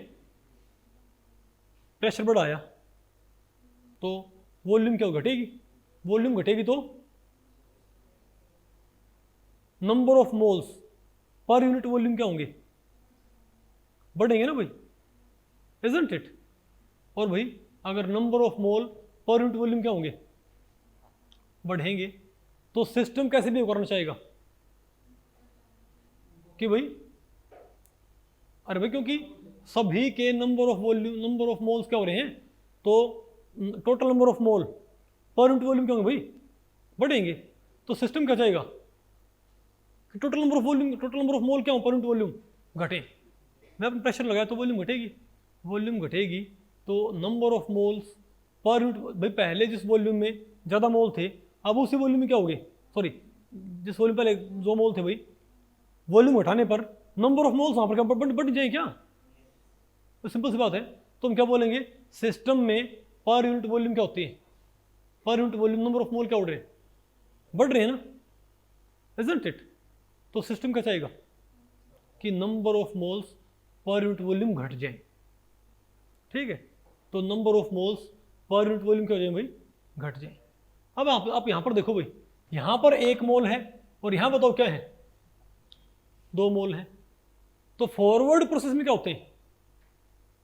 प्रेशर बढ़ाया तो वॉल्यूम क्या घटेगी, वॉल्यूम घटेगी तो number of moles per unit volume क्या होंगे, बढ़ेंगे ना भाई, इजंट इट। और भाई अगर नंबर ऑफ मोल पर यूनिट वॉल्यूम क्या होंगे, बढ़ेंगे, तो सिस्टम कैसे बिहेव करना चाहेगा कि भाई, अरे भाई क्योंकि सभी के number of volume, number of moles क्या हो रहे हैं, तो टोटल नंबर ऑफ मोल पर यूनिट वॉल्यूम क्या होंगे भाई, बढ़ेंगे। तो सिस्टम क्या चाहेगा कि total number of volume, total number of mole क्या हो पर यूनिट वॉल्यूम घटे। मैं अपने प्रेशर लगाया तो वॉल्यूम घटेगी, वॉल्यूम घटेगी तो number of moles per unit, भाई पहले जिस वॉल्यूम में ज़्यादा मोल थे अब उसी वॉल्यूम में क्या हो गए, सॉरी जिस वॉल्यूम पहले जो मोल थे भाई, वॉल्यूम घटाने पर नंबर ऑफ मोल्स वहाँ पर क्या बढ़ जाए क्या, तो सिंपल सी बात है। तो हम क्या बोलेंगे, सिस्टम में पर यूनिट वॉल्यूम क्या होती है, पर unit volume number of mole क्या उड़ रहे हैं, बढ़ रहे हैं ना, इजंट इट। तो सिस्टम क्या चाहेगा कि number of moles per unit volume घट जाए, ठीक है। तो number of moles per unit volume क्या हो जाए भाई, घट जाए। अब आप यहां पर देखो भाई, यहां पर 1 मोल है और यहां बताओ क्या है, 2 मोल है। तो फॉरवर्ड प्रोसेस में क्या होते हैं,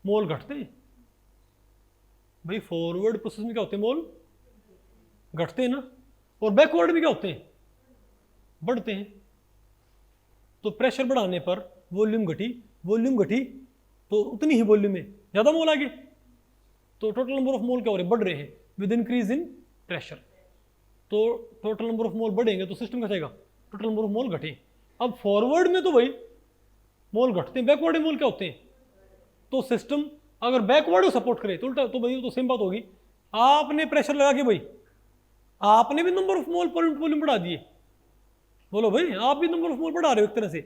मोल घटते हैं भाई, फॉरवर्ड प्रोसेस में क्या होते हैं, मोल घटते हैं ना, और बैकवर्ड में क्या होते हैं, बढ़ते हैं। तो प्रेशर बढ़ाने पर वॉल्यूम घटी, वॉल्यूम घटी तो उतनी ही वॉल्यूम में ज़्यादा मोल आ गए, तो टोटल नंबर ऑफ मोल क्या हो रहे हैं, बढ़ रहे हैं विद इंक्रीज इन प्रेशर। तो टोटल नंबर ऑफ मोल बढ़ेंगे तो सिस्टम क्या चाहेगा, टोटल नंबर ऑफ मोल घटे। अब फॉरवर्ड में तो भाई मोल घटते हैं, बैकवर्ड में मोल क्या होते हैं, तो सिस्टम अगर बैकवर्ड को सपोर्ट करे तो उल्टा, तो भाई तो सेम बात होगी, आपने प्रेशर लगा के भाई आपने भी नंबर ऑफ मोल पर यूनिट वॉल्यूम बढ़ा दिए, बोलो भाई आप भी नंबर ऑफ मोल बढ़ा रहे हो एक तरह से,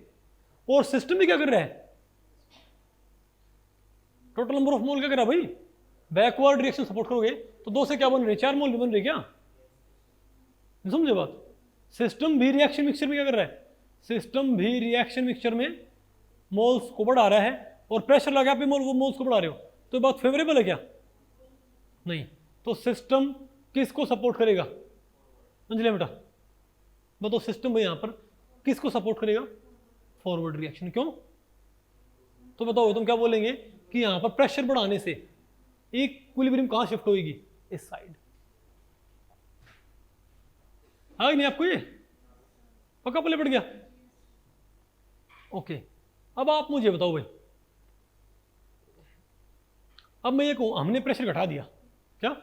और सिस्टम भी क्या कर रहा है, टोटल नंबर ऑफ मोल क्या कर रहा है भाई, बैकवर्ड रिएक्शन सपोर्ट करोगे तो 2 से क्या बन रहे, 4 मोल बन रहे क्या, समझे बात। सिस्टम भी रिएक्शन मिक्सचर में क्या कर रहा है, सिस्टम भी रिएक्शन मिक्सचर में मोल्स को बढ़ा रहा है और प्रेशर लगा पे वो मोल्स को बढ़ा रहे हो, तो बात फेवरेबल है क्या, नहीं। तो सिस्टम किसको सपोर्ट करेगा, अंजलि बेटा बताओ, सिस्टम भाई यहां पर किसको सपोर्ट करेगा, फॉरवर्ड रिएक्शन, क्यों, तो बताओ तुम क्या बोलेंगे कि यहां पर प्रेशर बढ़ाने से इक्विलिब्रियम कहां शिफ्ट होगी, इस साइड। आ नहीं आपको ये पक्का पल्ले पड़ गया, ओके। अब आप मुझे बताओ भाई, अब मैं ये कहूं हमने प्रेशर घटा दिया क्या,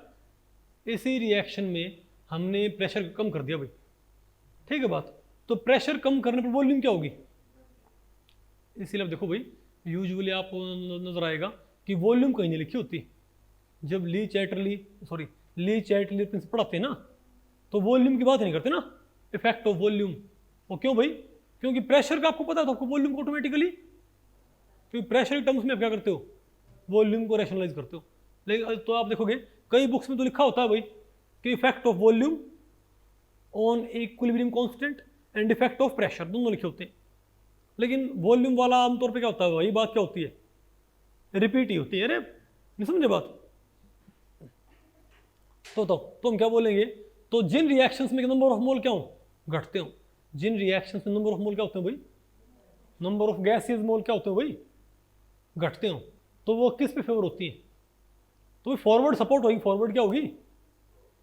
इसी रिएक्शन में हमने प्रेशर कम कर दिया भाई, ठीक है बात। तो प्रेशर कम करने पर वॉल्यूम क्या होगी, इसीलिए अब देखो भाई यूजुअली आपको नजर आएगा कि वॉल्यूम कहीं नहीं लिखी होती, जब ली चैटरली प्रिंसिपल पढ़ाते हैं ना तो वॉल्यूम की बात नहीं करते ना, इफेक्ट ऑफ वॉल्यूम। वो क्यों भाई, क्योंकि प्रेशर का आपको पता है तो आपको वॉल्यूम को ऑटोमेटिकली, क्योंकि प्रेशर के टर्म्स में आप क्या करते हो, वॉल्यूम को रैशनलाइज करते हो। लेकिन तो आप देखोगे कई बुक्स में तो लिखा होता है भाई कि effect of volume on equilibrium constant and effect of pressure, दोनों लिखे होते हैं। लेकिन वॉल्यूम वाला आमतौर पे क्या होता है भाई, बात क्या होती है, रिपीट ही होती है, अरे नहीं समझे बात। तो हम क्या बोलेंगे, तो जिन रिएक्शंस में नंबर ऑफ मोल क्या हो, घटते हो, जिन रिएक्शंस में नंबर ऑफ मोल क्या होते हैं भाई, नंबर ऑफ गैसेस मोल क्या होते हैं भाई, घटते हो, तो वो किस पे फेवर होती है, तो भाई फॉरवर्ड सपोर्ट होगी, फॉरवर्ड क्या होगी,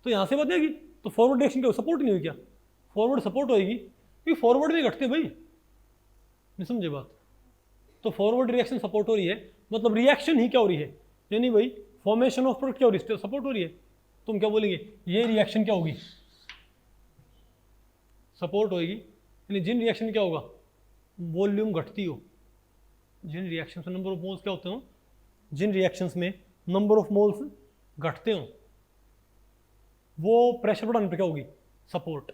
तो यहां से बदलेगी, तो फॉरवर्ड रिएक्शन क्या सपोर्ट नहीं हुई क्या, फॉरवर्ड सपोर्ट होगी, क्योंकि फॉरवर्ड में घटते भाई, नहीं समझे बात। तो फॉरवर्ड रिएक्शन सपोर्ट हो रही है, मतलब रिएक्शन ही क्या हो रही है, यानी भाई फॉर्मेशन ऑफ प्रोडक्ट क्या हो रही है, सपोर्ट हो रही है। तुम क्या बोलेंगे, ये रिएक्शन क्या होगी, सपोर्ट होगी, यानी जिन रिएक्शन क्या होगा, वॉल्यूम घटती हो, जिन रिएक्शन में नंबर ऑफ मोल्स क्या होते हो, जिन रिएक्शंस में नंबर ऑफ मोल्स घटते हो, वो प्रेशर बढ़ाने पर क्या होगी, सपोर्ट।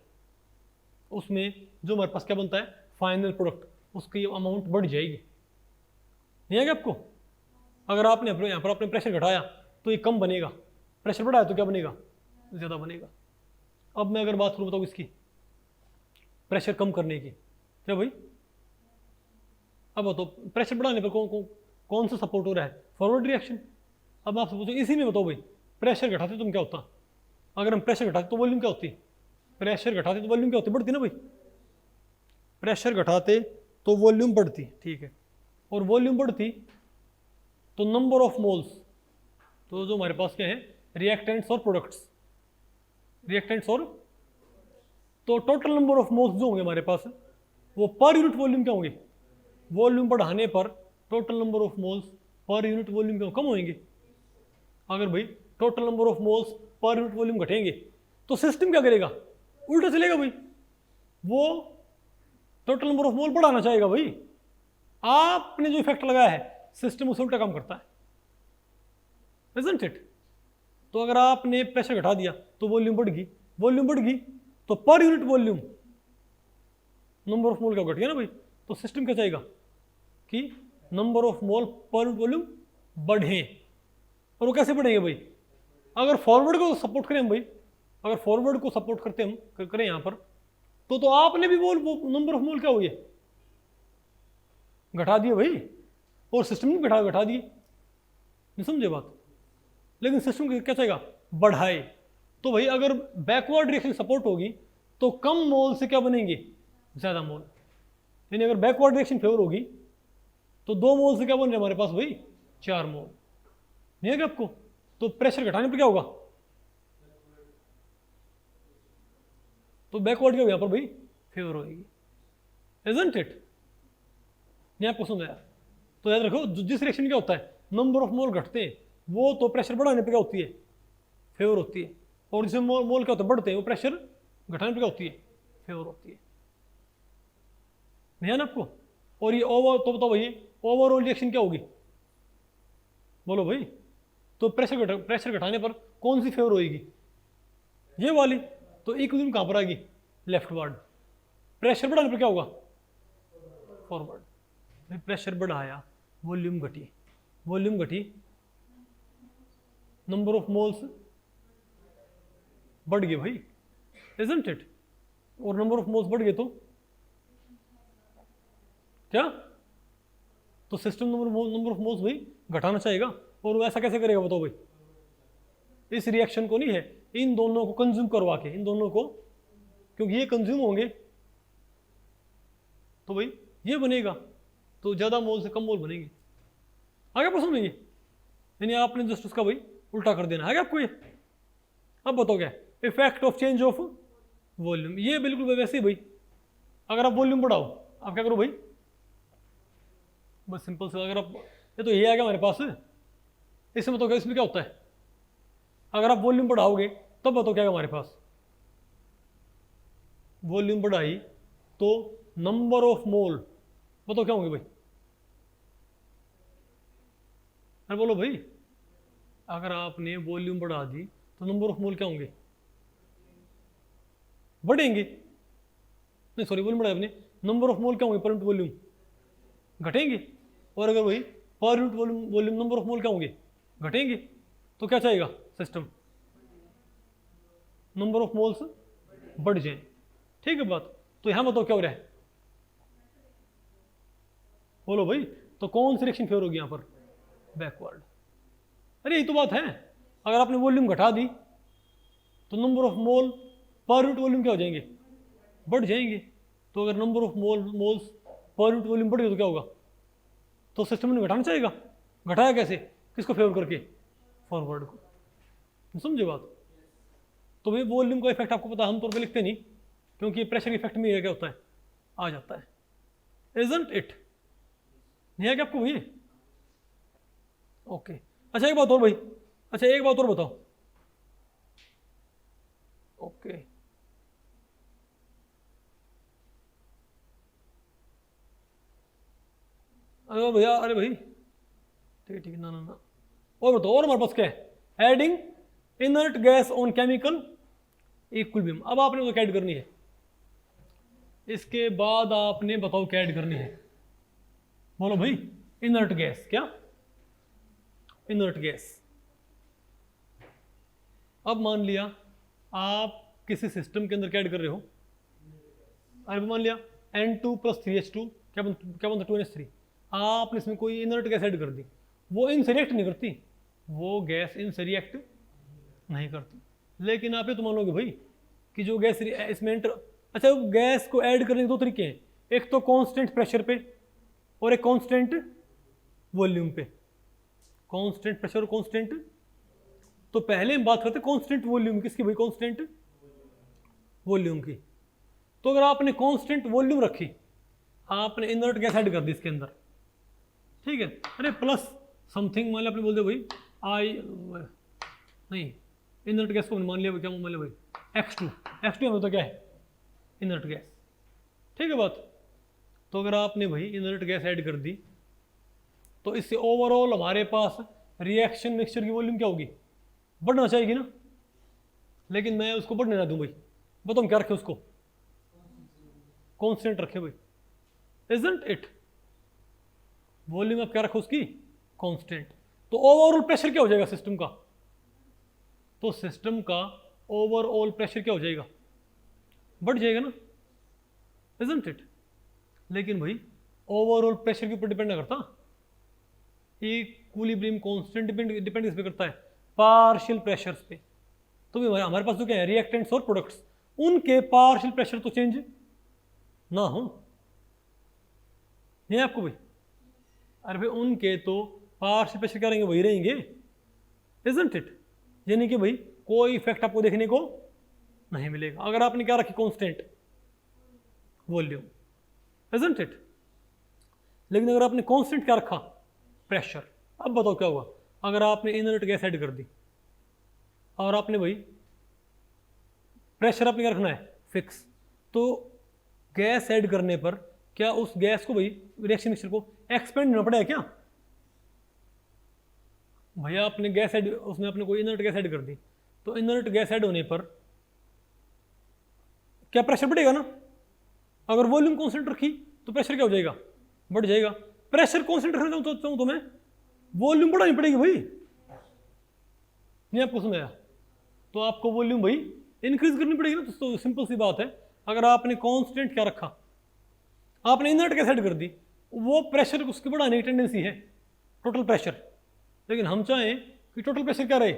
उसमें जो हमारे पास क्या बनता है, फाइनल प्रोडक्ट, उसकी अमाउंट बढ़ जाएगी, नहीं आएगा आपको। अगर आपने यहाँ पर अपने प्रेशर घटाया तो ये कम बनेगा, प्रेशर बढ़ाया तो क्या बनेगा, ज़्यादा बनेगा। अब मैं अगर बात करूँ बताओ इसकी, प्रेशर कम करने की, क्या भाई, अब बताओ प्रेशर बढ़ाने पर कौन सा सपोर्ट हो रहा है, फॉरवर्ड रिएक्शन। अब आपसे पूछो इसी में बताओ भाई, प्रेशर घटाते तुम क्या होता, अगर हम प्रेशर घटाते तो वॉल्यूम क्या होती, प्रेशर घटाते तो वॉल्यूम क्या होती, बढ़ती ना भाई, प्रेशर घटाते तो वॉल्यूम बढ़ती, ठीक है। और वॉल्यूम बढ़ती तो नंबर ऑफ मोल्स, तो जो हमारे पास क्या है, रिएक्टेंट्स और प्रोडक्ट्स, रिएक्टेंट्स और तो टोटल नंबर ऑफ मोल्स जो होंगे हमारे पास वो पर यूनिट वॉल्यूम क्या होंगे, वॉल्यूम बढ़ाने पर total number of moles per unit volume क्यों कम होंगे। अगर भाई total number of moles per unit volume घटेंगे तो सिस्टम क्या करेगा, उल्टा चलेगा भाई, वो टोटल नंबर ऑफ मोल बढ़ाना चाहेगा भाई। आपने जो इफेक्ट लगाया है सिस्टम उसे उल्टा काम करता है, isn't it? तो अगर आपने प्रेशर घटा दिया तो वॉल्यूम बढ़ गई, वॉल्यूम बढ़ गई तो पर unit volume number of mole क्या घट गया ना भाई। तो सिस्टम क्या चाहेगा कि नंबर ऑफ मोल पर यूनिट वॉल्यूम बढ़े। और वो कैसे बढ़ेंगे भाई, अगर फॉरवर्ड को सपोर्ट करें हम भाई, अगर फॉरवर्ड को सपोर्ट करते हम करें यहाँ पर तो आपने भी वो नंबर ऑफ मोल क्या हुई है घटा दिए भाई, और सिस्टम ने घटा दिए, नहीं समझे बात। लेकिन सिस्टम क्या चाहेगा, बढ़ाए। तो भाई अगर बैकवर्ड रिएक्शन सपोर्ट होगी तो कम मोल से क्या बनेंगे, ज्यादा मोल। यानी अगर बैकवर्ड रिएक्शन फेवर होगी तो 2 मोल से क्या बन रहे हमारे पास भाई, 4 मोल। नहीं है क्या आपको। तो प्रेशर घटाने पर क्या होगा, तो बैकवर्ड क्या होगा यहाँ पर भाई, फेवर होगी, isn't it? नहीं आपको समझ आया। तो याद रखो जिस रिएक्शन क्या होता है नंबर ऑफ मोल घटते हैं वो तो प्रेशर बढ़ाने पे क्या होती है, फेवर होती है। और जिसमें मोल क्या होता है बढ़ते हैं वो प्रेशर घटाने पे क्या होती है, फेवर होती है। नहीं है ना आपको। और ये ओवर तो बताओ भाई ओवरऑल रिएक्शन क्या होगी, बोलो भाई। तो प्रेशर घटाने पर कौन सी फेवर होगी, ये वाली। तो इक्विलिब्रियम कहाँ पर आएगी, लेफ्टवर्ड। प्रेशर बढ़ाने पर क्या होगा, फॉरवर्ड। प्रेशर बढ़ाया वॉल्यूम घटी, वॉल्यूम घटी नंबर ऑफ मोल्स बढ़ गए भाई, isn't it? और नंबर ऑफ मोल्स बढ़ गए तो क्या, तो सिस्टम नंबर ऑफ मोल्स भाई घटाना चाहेगा। और वो ऐसा कैसे करेगा बताओ भाई, इस रिएक्शन को नहीं है, इन दोनों को कंज्यूम करवा के, इन दोनों को, क्योंकि ये कंज्यूम होंगे तो भाई ये बनेगा, तो ज्यादा मोल से कम मोल बनेंगे। आगे प्रश्न में ये, यानी आपने जस्ट उसका भाई उल्टा कर देना है आपको ये। अब बताओ क्या effect of change of volume, ये बिल्कुल वैसे ही भाई। अगर आप वॉल्यूम बढ़ाओ आप क्या करो भाई, बस सिंपल से, अगर आप ये तो ये आ गया हमारे पास, इसमें बताओ क्या, इसमें क्या होता है, अगर आप वॉल्यूम बढ़ाओगे तब बताओ क्या है हमारे पास, वॉल्यूम बढ़ाई तो नंबर ऑफ मोल बताओ क्या होंगे भाई, अरे बोलो भाई। अगर आपने वॉल्यूम बढ़ा दी तो नंबर ऑफ मोल क्या होंगे, बढ़ेंगे। नहीं सॉरी, वॉल्यूम बढ़ाया आपने, नंबर ऑफ मोल क्या होंगे पर यूनिट वॉल्यूम घटेंगे। और अगर वही पर unit volume number of mole क्या होंगे, घटेंगे। तो क्या चाहेगा सिस्टम, नंबर ऑफ मोल्स बढ़ जाए। ठीक है बात। तो यहां बताओ क्या हो रहा है, बोलो भाई। तो कौन सी रिएक्शन फेवर होगी यहां पर, बैकवर्ड। अरे यही तो बात है, अगर आपने वॉल्यूम घटा दी तो नंबर ऑफ मोल पर यूनिट वॉल्यूम क्या हो जाएंगे, बढ़ जाएंगे। तो अगर number of moles per unit volume बढ़ गया तो क्या होगा, तो सिस्टम ने घटाना चाहेगा। घटाया कैसे, किसको फेवर करके, फॉरवर्ड को। समझे बात। तो भाई वॉल्यूम का इफेक्ट आपको पता, हम तौर पे लिखते नहीं क्योंकि प्रेशर इफेक्ट में क्या होता है, आ जाता है, isn't it? नहीं है क्या आपको भैया। ओके अच्छा एक बात और भाई, अच्छा एक बात और बताओ। ओके अरे भैया, अरे भाई ठीक ठीक, ना ना ना, और बताओ। और हमारे पास क्या है, adding inert gas on chemical equilibrium. अब आपने वो ऐड करनी है, इसके बाद आपने बताओ क्या ऐड करनी है, बोलो भाई। इनर्ट गैस, क्या इनर्ट गैस। अब मान लिया आप किसी सिस्टम के अंदर क्या ऐड कर रहे हो, अरे मान लिया N2 + 3H2 क्या बनता 2NH3। आपने इसमें कोई इनर्ट गैस ऐड कर दी, वो इनसे रिएक्ट नहीं करती, वो गैस इनसे रिएक्ट नहीं करती। लेकिन आप ये तो मान लोगे भाई कि जो गैस इसमें एंटर, अच्छा गैस को ऐड करने के 2 तरीके हैं, एक तो कांस्टेंट प्रेशर पे और एक कांस्टेंट वॉल्यूम पे। कांस्टेंट प्रेशर और कांस्टेंट, तो पहले हम बात करते हैं कांस्टेंट वॉल्यूम किसकी भाई, कांस्टेंट वॉल्यूम की। तो अगर आपने कांस्टेंट वॉल्यूम रखी, आपने इनर्ट गैस ऐड कर दी इसके अंदर, ठीक है, अरे प्लस समथिंग मान लिया आपने, बोल दिया भाई आई नहीं, इनर्ट गैस को मान लिया, क्या मान लिया भाई X2, X2 तो क्या है इनर्ट गैस, ठीक है बात। तो अगर आपने भाई इनर्ट गैस ऐड कर दी तो इससे ओवरऑल हमारे पास रिएक्शन मिक्सचर की वॉल्यूम क्या होगी, बढ़ना चाहिए ना, लेकिन मैं उसको बढ़ने ना दूं भाई, बताओ क्या रखे उसको, कांस्टेंट रखे भाई, इजंट इट, वॉल्यूम आप क्या रखो उसकी कांस्टेंट। तो ओवरऑल प्रेशर क्या हो जाएगा सिस्टम का, तो सिस्टम का ओवरऑल प्रेशर क्या हो जाएगा, बढ़ जाएगा ना, इजंट इट। लेकिन भाई ओवरऑल प्रेशर के ऊपर डिपेंड ना करता, इक्विलिब्रियम कांस्टेंट डिपेंड किस पे करता है, पार्शियल प्रेशर्स पे। तो भी हमारे पास तो क्या है, रिएक्टेंट्स और प्रोडक्ट्स, उनके पार्शियल प्रेशर तो चेंज ना हो, नहीं आपको भाई, अरे भाई उनके तो पार्शियल प्रेशर क्या रहेंगे, वही रहेंगे, इजंट इट। यानी कि भाई कोई इफेक्ट आपको देखने को नहीं मिलेगा अगर आपने क्या रखी कांस्टेंट वॉल्यूम, इजंट इट। लेकिन अगर आपने कांस्टेंट क्या रखा प्रेशर, अब बताओ क्या हुआ, अगर आपने इनर्ट गैस ऐड कर दी और आपने भाई प्रेशर आपने क्या रखना है फिक्स, तो गैस ऐड करने पर क्या उस गैस को भाई रिएक्शन मिक्सचर को एक्सपेंड होना पड़ेगा क्या, भैया आपने गैस ऐड, उसमें आपने कोई इनर्ट गैस ऐड कर दी, तो इनर्ट गैस ऐड होने पर क्या प्रेशर बढ़ेगा ना, अगर वॉल्यूम कांस्टेंट रखी तो प्रेशर क्या हो जाएगा, बढ़ जाएगा। प्रेशर कांस्टेंट रखना चाहता हूं तो मैं वॉल्यूम बढ़ानी पड़ेगी भाई, नहीं आपको सुनाया, तो आपको वॉल्यूम भाई इंक्रीज करनी पड़ेगी ना। तो सिंपल सी बात है, अगर आपने कांस्टेंट क्या रखा, आपने इनर्ट गैस ऐड कर दी, वो प्रेशर उसकी बढ़ाने की टेंडेंसी है टोटल प्रेशर, लेकिन हम चाहें कि टोटल प्रेशर क्या रहे,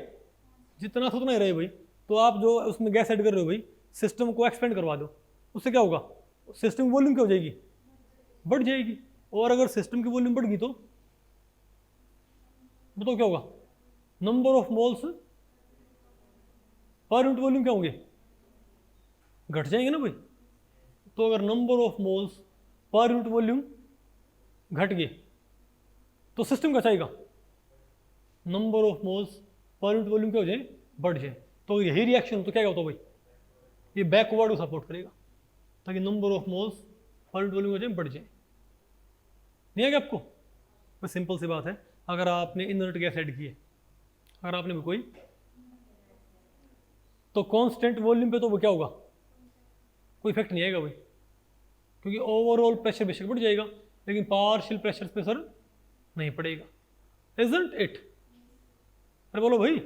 जितना था उतना ही रहे भाई, तो आप जो उसमें गैस ऐड कर रहे हो भाई सिस्टम को एक्सपेंड करवा दो, उससे क्या होगा, सिस्टम की वॉल्यूम क्या हो जाएगी, बढ़ जाएगी। और अगर सिस्टम की वॉल्यूम बढ़ गई तो बताओ क्या होगा, number of moles per unit volume क्या होंगे, घट जाएंगे ना भाई। तो अगर number of moles per unit volume घट गए तो सिस्टम क्या चाहेगा, number of moles per unit volume क्या हो जाए, बढ़ जाए। तो यही रिएक्शन तो क्या होता है भाई, ये बैकवर्ड को सपोर्ट करेगा, ताकि number of moles per unit volume हो जाए, बढ़ जाए। नहीं है क्या आपको, बस सिंपल सी बात है, अगर आपने इनर्ट गैस ऐड की है, अगर आपने कोई, तो कांस्टेंट वॉल्यूम पे तो वो क्या होगा, कोई इफेक्ट नहीं आएगा भाई, क्योंकि ओवरऑल प्रेशर बेशक बढ़ जाएगा लेकिन पार्शियल प्रेशर पे सर नहीं पड़ेगा, इजंट इट। अरे बोलो भाई,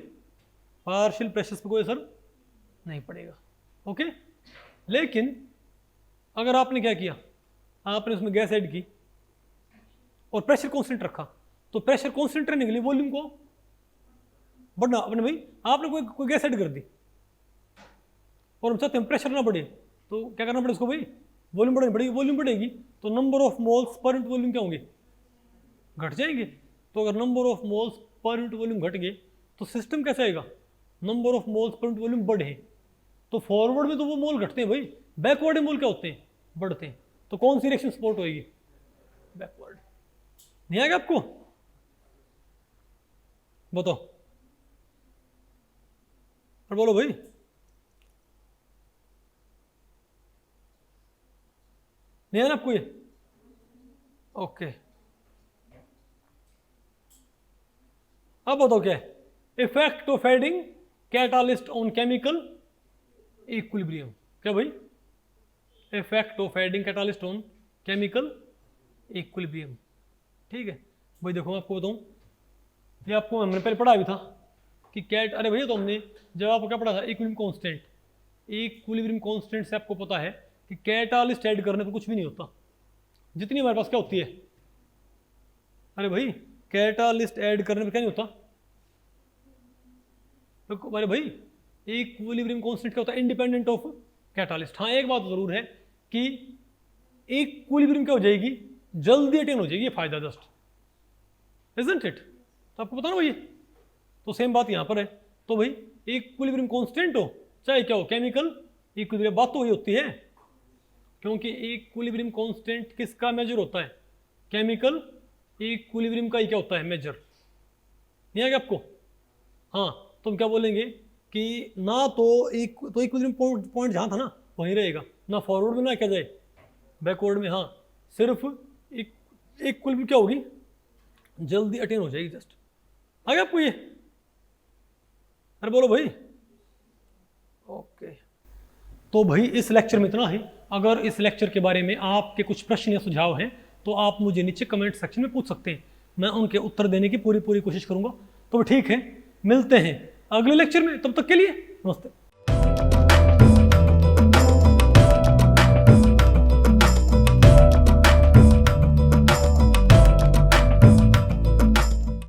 पार्शियल प्रेशर पे कोई असर नहीं पड़ेगा, ओके। लेकिन अगर आपने क्या किया, आपने उसमें गैस ऐड की और प्रेशर कांस्टेंट रखा, तो प्रेशर कांस्टेंट रहने के लिए वॉल्यूम को बढ़ना, अपने भाई आपने कोई गैस ऐड कर दी और हम चाहते हैं प्रेशर ना बढ़े, तो क्या करना पड़ेगा उसको भाई, वॉल्यूम बढ़ानी पड़ेगी, वॉल्यूम बढ़ेगी तो number of moles per unit volume क्या होंगे, घट जाएंगे। तो अगर number of moles per unit volume घट गए तो सिस्टम कैसा आएगा, number of moles per unit volume बढ़े। तो फॉरवर्ड में तो वो मोल घटते हैं भाई, बैकवर्ड में मोल क्या होते हैं, बढ़ते हैं। तो कौन सी रिएक्शन सपोर्ट होगी, बैकवर्ड। नहीं आएगा आपको, बताओ और बोलो भाई, नहीं है ना आपको ये, ओके। अब बताओ क्या है, effect of adding catalyst on chemical equilibrium. क्या भाई, effect of adding catalyst on chemical equilibrium, ठीक है भाई। देखो मैं आपको बताऊं, ये आपको हमने पहले पढ़ा भी था कि कैट, अरे भैया तो हमने जब आपको क्या पढ़ा था, इक्विलिब्रियम कांस्टेंट, इक्विलिब्रियम कांस्टेंट से आपको पता है कि कैटालिस्ट ऐड करने पर कुछ भी नहीं होता, जितनी हमारे पास क्या होती है, अरे भाई कैटालिस्ट ऐड करने पर क्या नहीं होता, तो अरे भाई इक्विलिब्रियम कांस्टेंट क्या होता है, इंडिपेंडेंट ऑफ कैटालिस्ट। हाँ एक बात जरूर है कि इक्विलिब्रियम क्या हो जाएगी, जल्दी अटेन हो जाएगी, ये फायदा जस्ट, इजंट इट। तो आपको पता ना भाई, तो सेम बात यहां पर है। तो भाई इक्विलिब्रियम कांस्टेंट हो चाहे क्या हो, केमिकल इक्विलिब्रियम, बात तो वही होती है, क्योंकि इक्विलिब्रियम कांस्टेंट किसका मेजर होता है? केमिकल इक्विलिब्रियम का ही क्या होता है? मेजर। नहीं आएगा आपको? हाँ, तो हम क्या बोलेंगे कि ना तो इक्विलिब्रियम पॉइंट जहाँ था ना वहीं रहेगा, ना फॉरवर्ड में ना क्या जाए बैकवर्ड में। हाँ, सिर्फ इक्विलिब्रियम क्या होगी? जल्दी अटेन हो जाएगी। जस्ट आ गया आपको ये? अरे बोलो भाई। ओके, तो भाई इस लेक्चर में इतना ही। अगर इस लेक्चर के बारे में आपके कुछ प्रश्न या सुझाव हैं तो आप मुझे नीचे कमेंट सेक्शन में पूछ सकते हैं, मैं उनके उत्तर देने की पूरी कोशिश करूंगा। तो ठीक है, मिलते हैं अगले लेक्चर में, तब तक के लिए नमस्ते।